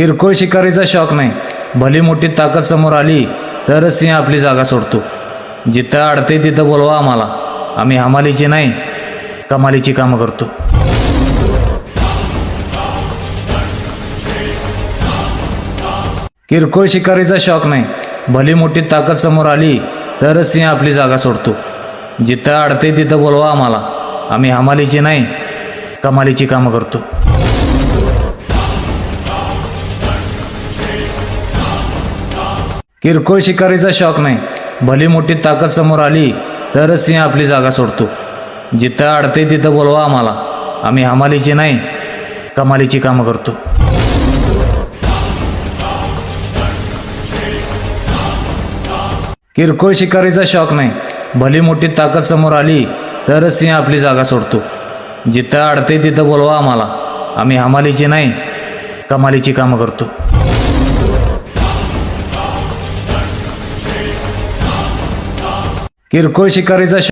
किरकोळ शिकारीचा शौक नाही, भली मोठी ताकद समोर आली तरच सिंह आपली जागा सोडतो. जिथं अडते तिथं बोलवा आम्हाला, आम्ही हमालीची नाही कमालीची कामं करतो. किरकोळ शिकारीचा शौक नाही, भली मोठी ताकद समोर आली तरच सिंह आपली जागा सोडतो. जिथं अडते तिथं बोलवा आम्हाला, आम्ही हमालीची नाही कमालीची कामं करतो. किरकोळ शिकारीचा शौक नाही, भली मोठी ताकद समोर आली तरच सिंह आपली जागा सोडतो. जिथं अडते तिथं बोलवा आम्हाला, आम्ही हमालीची नाही कमालीची कामं करतो. किरकोळ शिकारीचा शौक नाही, भली मोठी ताकद समोर आली तरच सिंह आपली जागा सोडतो. जिथं अडते तिथं बोलवा आम्हाला, आम्ही हमालीची नाही कमालीची कामं करतो. किरकोळ शिकारीचा